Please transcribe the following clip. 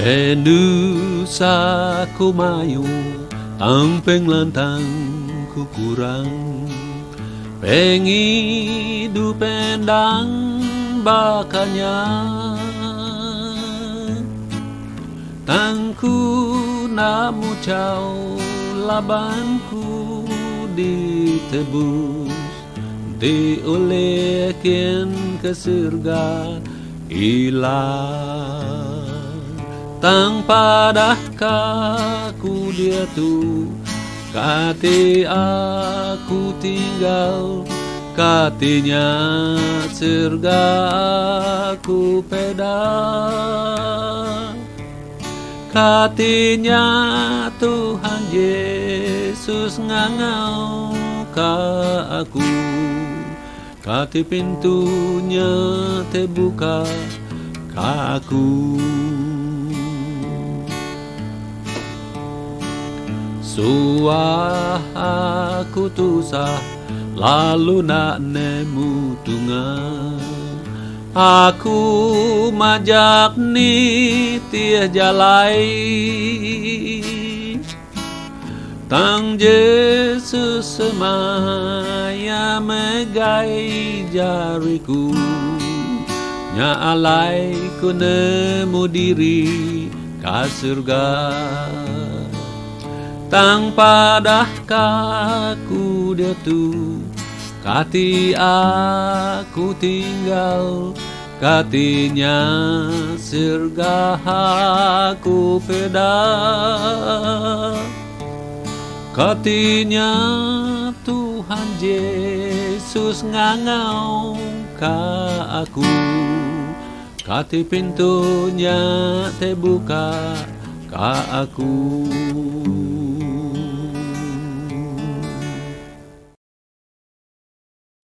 Pendusa ku mayu, tampeng lantang ku kurang, pengidu pendang bakanya, tangku namu cau labanku ditebus, diolekin ke surga ilang. Tang padah kaku dia tu, kati aku tinggal, katinya surga aku pedah. Katinya Tuhan Yesus ngangau ka aku, kati pintunya terbuka ka aku. Suah aku tusah lalu nak nemu tungan, aku majak ni tiah jalai, tang Yesus semaya megai jariku, nya alai ku nemu diri ka surga. Tang padah kaku dia tu, kati aku tinggal, katinya surga aku pedah. Katinya Tuhan Yesus ngangau ka aku, kati pintunya terbuka ka aku.